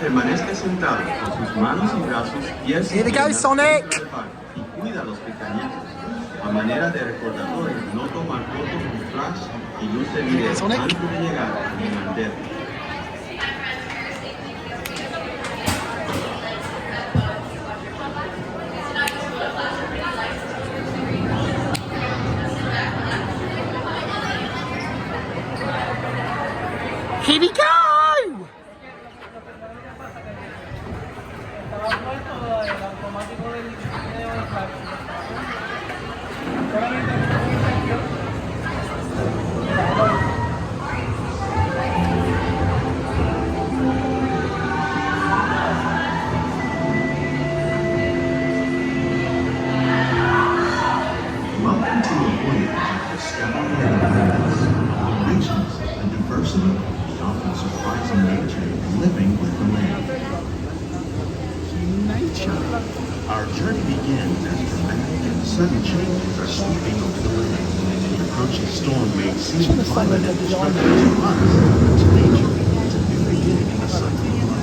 Permanezca sentado con sus manos y brazos, pies y Here we go, piernas Sonic. dentro del parque y cuida a los pequeñitos. A manera de recordatorio, no tomar fotos con flash y luz de video Sonic. antes de llegar al andén. Here we go! Welcome to a voyage of discovery and awareness, the richness and diversity, the often surprising nature of living with the land. Our journey begins as dramatic and sudden changes are sweeping over the land. The approaching storm may seem violent and destructive to us, but to nature, it's a new beginning in the cycle of life.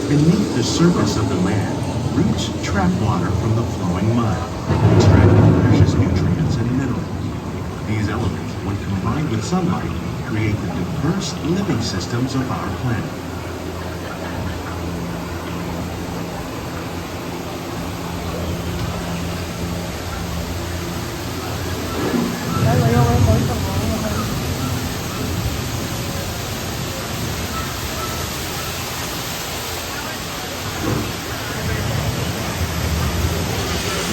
Beneath the surface of the land, roots trap water from the flowing mud, extracting precious nutrients and minerals. These elements, when combined with sunlight, create the diverse living systems of our planet.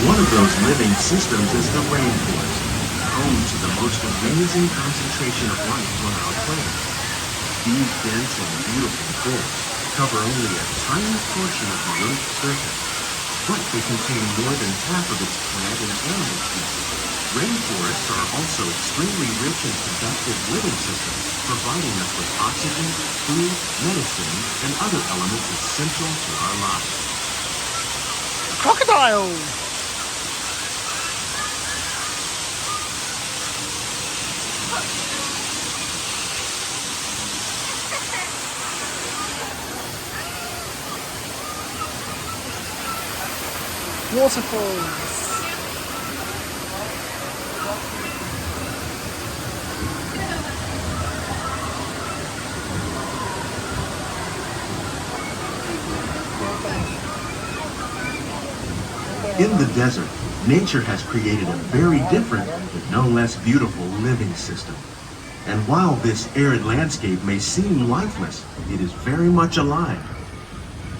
One of those living systems is the rainforest, home to the most amazing concentration of life on our planet. These dense and beautiful forests cover only a tiny portion of the Earth's surface, but they contain more than half of its plant and animal species. Rainforests are also extremely rich and productive living systems, providing us with oxygen, food, medicine, and other elements essential to our lives. Crocodiles! Waterfalls. In the desert, nature has created a very different, but no less beautiful living system. And while this arid landscape may seem lifeless, it is very much alive.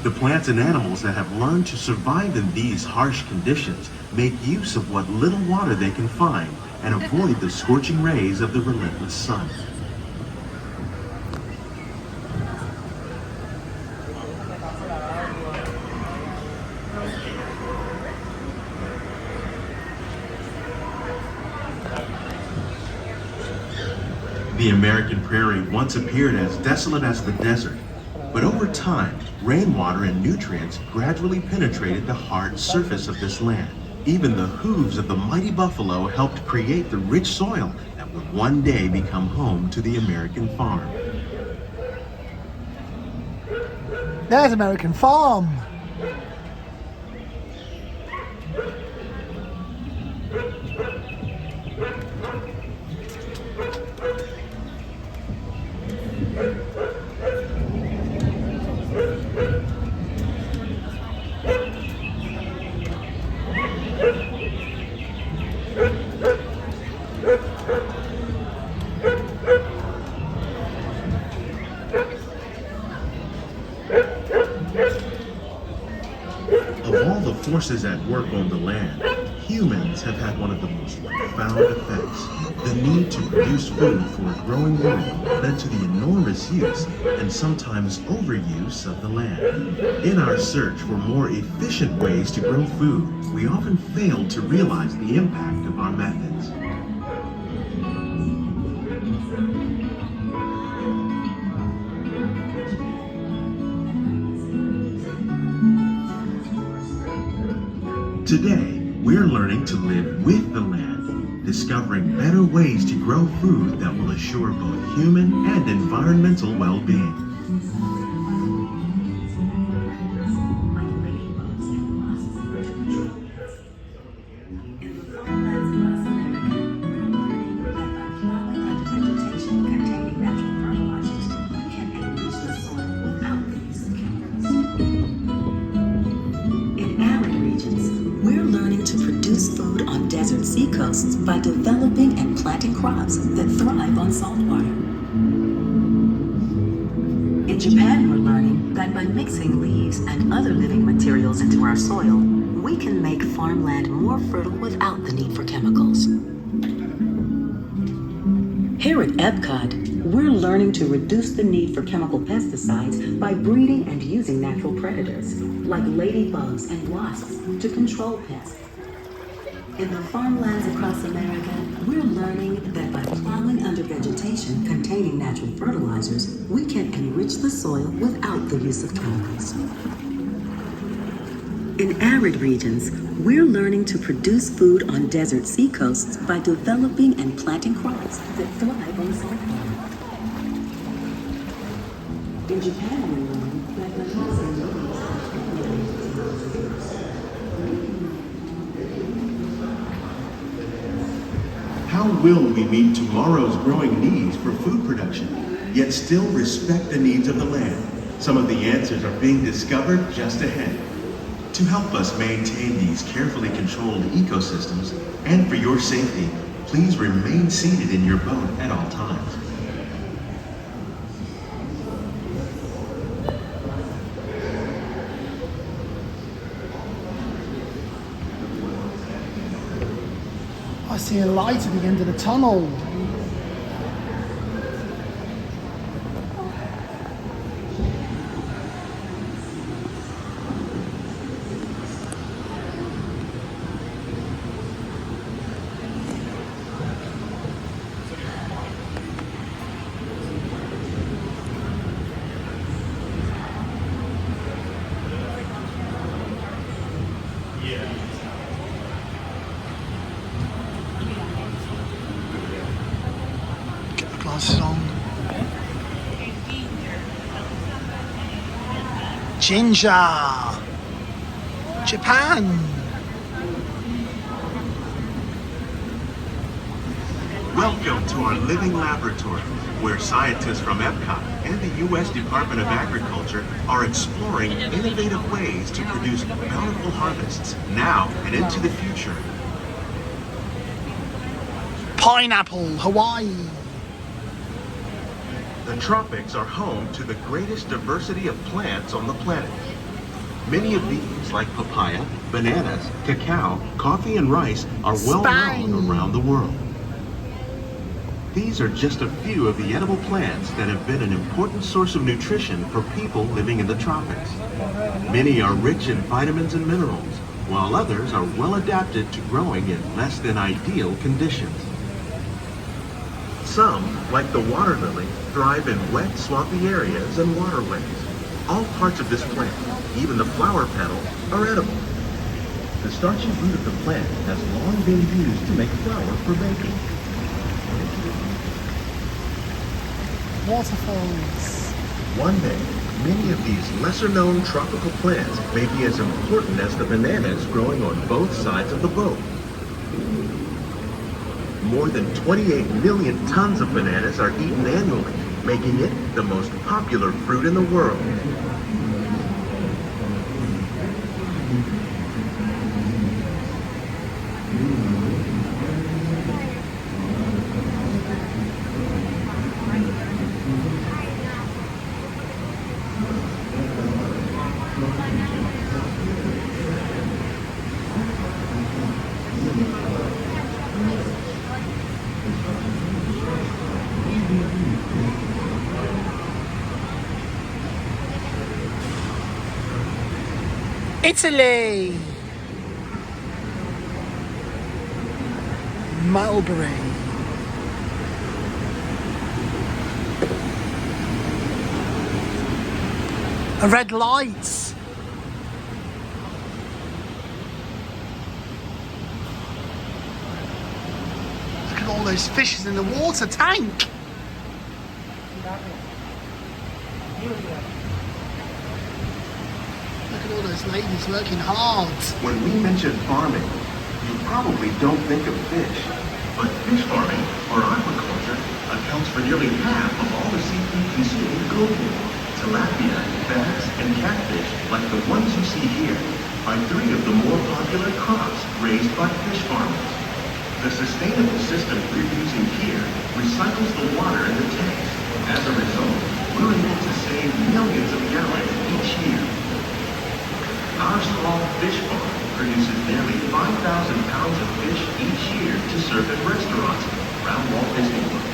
The plants and animals that have learned to survive in these harsh conditions make use of what little water they can find and avoid the scorching rays of the relentless sun. The American prairie once appeared as desolate as the desert, but over time, rainwater and nutrients gradually penetrated the hard surface of this land. Even the hooves of the mighty buffalo helped create the rich soil that would one day become home to the American farm. There's American Farm. Of all the forces at work on the land, Humans have had one of the most profound effects. The need to produce food for a growing world led to the enormous use and sometimes overuse of the land. In our search for more efficient ways to grow food, we often fail to realize the impact of our methods. Today, we're learning to live with the land, discovering better ways to grow food that will assure both human and environmental well-being. Food on desert seacoasts by developing and planting crops that thrive on salt water. In Japan, we're learning that by mixing leaves and other living materials into our soil, we can make farmland more fertile without the need for chemicals. Here at Epcot, we're learning to reduce the need for chemical pesticides by breeding and using natural predators, like ladybugs and wasps, to control pests. In the farmlands across America, we're learning that by plowing under vegetation containing natural fertilizers, we can enrich the soil without the use of chemicals. In arid regions, we're learning to produce food on desert seacoasts by developing and planting crops that thrive on salt water. In Japan, we're learning that by using How will we meet tomorrow's growing needs for food production, yet still respect the needs of the land? Some of the answers are being discovered just ahead. To help us maintain these carefully controlled ecosystems, and for your safety, please remain seated in your boat at all times. I see a light at the end of the tunnel. Get the glasses on. Ginger. Japan. Welcome to our living laboratory, where scientists from Epcot and the U.S. Department of Agriculture are exploring innovative ways to produce bountiful harvests now and into the future. Pineapple, Hawaii. The tropics are home to the greatest diversity of plants on the planet. Many of these, like papaya, bananas, cacao, coffee, and rice, are well known around the world. These are just a few of the edible plants that have been an important source of nutrition for people living in the tropics. Many are rich in vitamins and minerals, while others are well adapted to growing in less than ideal conditions. Some, like the water lily, thrive in wet, swampy areas and waterways. All parts of this plant, even the flower petals, are edible. The starchy root of the plant has long been used to make flour for baking. Waterfalls. One day, many of these lesser-known tropical plants may be as important as the bananas growing on both sides of the boat. More than 28 million tons of bananas are eaten annually, making it the most popular fruit in the world. Italy. Mulberry. A red light. Look at all those fishes in the water tank. Look at all those ladies working hard. When we mention farming, you probably don't think of fish. But fish farming, or aquaculture, accounts for nearly half of all the seafood consumed globally. Tilapia, bass, and catfish, like the ones you see here, are 3 of the more popular crops raised by fish farmers. The sustainable system we're using here recycles the water in the tanks. As a result, we're able to save millions of gallons each year. Our small fish farm produces nearly 5,000 pounds of fish each year to serve in restaurants around Walt Disney World.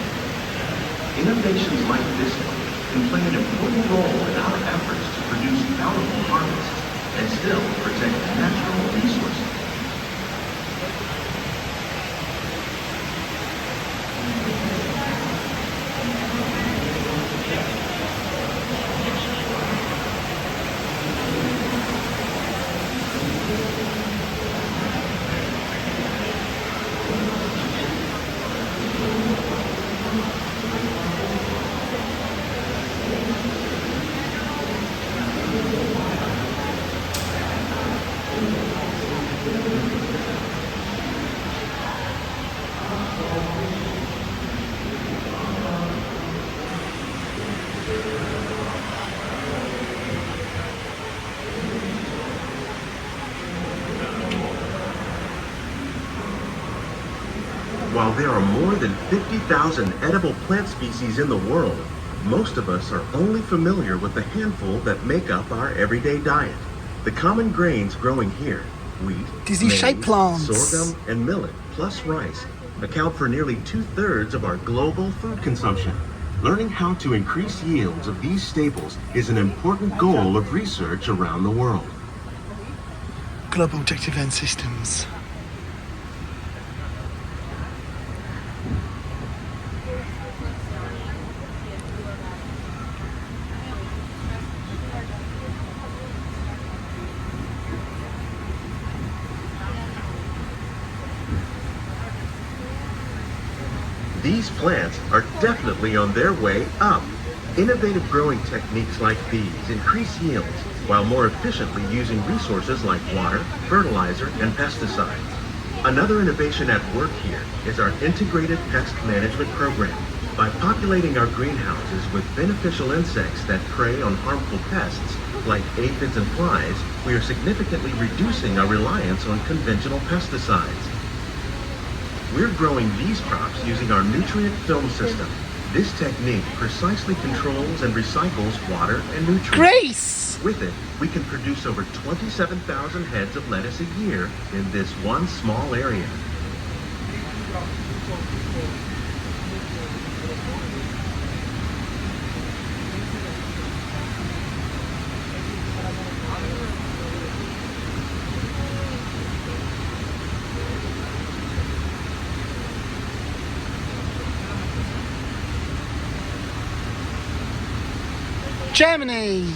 Innovations like this one can play an important role in our efforts to produce bountiful harvests and still protect natural resources. While there are more than 50,000 edible plant species in the world, most of us are only familiar with the handful that make up our everyday diet. The common grains growing here, wheat, Disney-shaped plants, sorghum, and millet, plus rice, account for nearly 2/3 of our global food consumption. Learning how to increase yields of these staples is an important goal of research around the world. global objective end systems. These plants are definitely on their way up. Innovative growing techniques like these increase yields while more efficiently using resources like water, fertilizer, and pesticides. Another innovation at work here is our integrated pest management program. By populating our greenhouses with beneficial insects that prey on harmful pests like aphids and flies, we are significantly reducing our reliance on conventional pesticides. We're growing these crops using our nutrient film system. This technique precisely controls and recycles water and nutrients. Grace! With it, we can produce over 27,000 heads of lettuce a year in this one small area. Germany!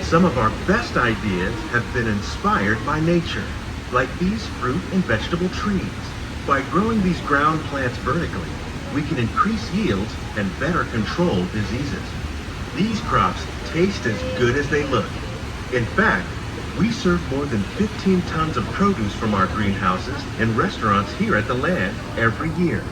Some of our best ideas have been inspired by nature, like these fruit and vegetable trees. By growing these ground plants vertically, we can increase yields and better control diseases. These crops taste as good as they look. In fact, we serve more than 15 tons of produce from our greenhouses in restaurants here at the land every year.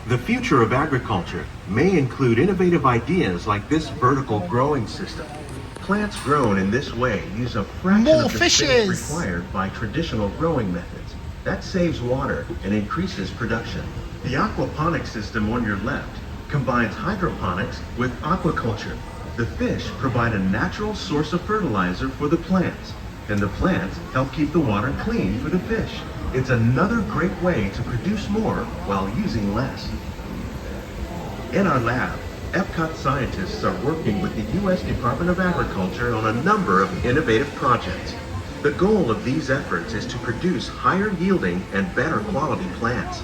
The future of agriculture may include innovative ideas like this vertical growing system. Plants grown in this way use a fraction More of the fishes. space required by traditional growing methods. That saves water and increases production. The aquaponics system on your left combines hydroponics with aquaculture. The fish provide a natural source of fertilizer for the plants, and the plants help keep the water clean for the fish. It's another great way to produce more while using less. In our lab, Epcot scientists are working with the U.S. Department of Agriculture on a number of innovative projects. The goal of these efforts is to produce higher yielding and better quality plants.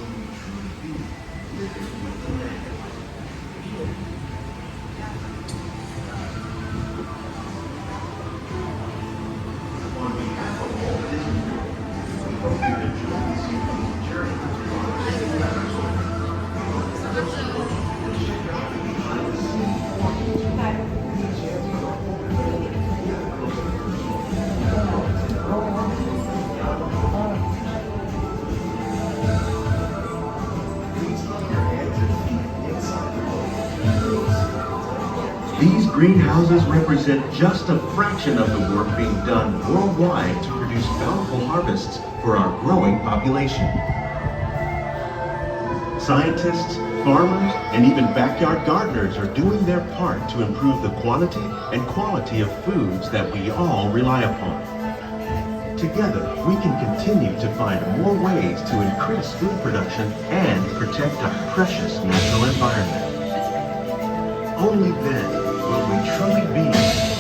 These greenhouses represent just a fraction of the work being done worldwide to produce bountiful harvests for our growing population. Scientists, farmers, and even backyard gardeners are doing their part to improve the quantity and quality of foods that we all rely upon. Together, we can continue to find more ways to increase food production and protect our precious natural environment. Only then will we truly be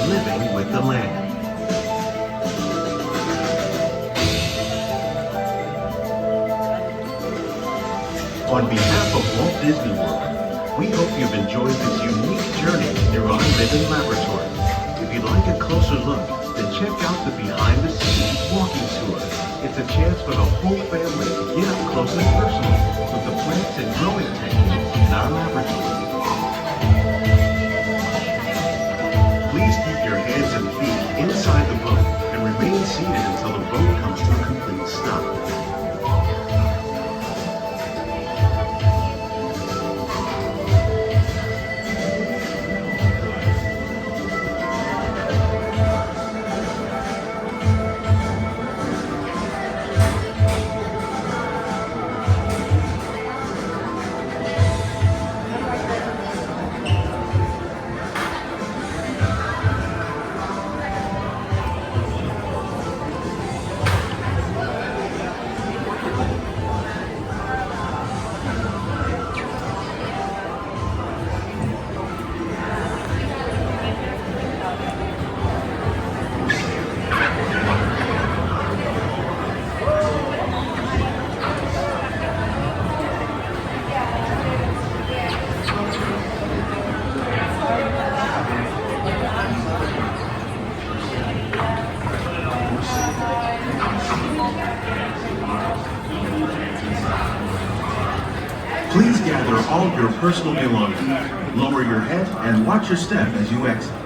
living with the land. On behalf of Walt Disney World, we hope you've enjoyed this unique journey through our living laboratory. If you'd like a closer look, then check out the behind-the-scenes walking tour. It's a chance for the whole family to get up close and personal with the plants and growing techniques in our laboratory. Please keep your hands and feet inside the boat and remain seated until the boat comes to a complete stop. Please gather all your personal belongings. Lower your head and watch your step as you exit.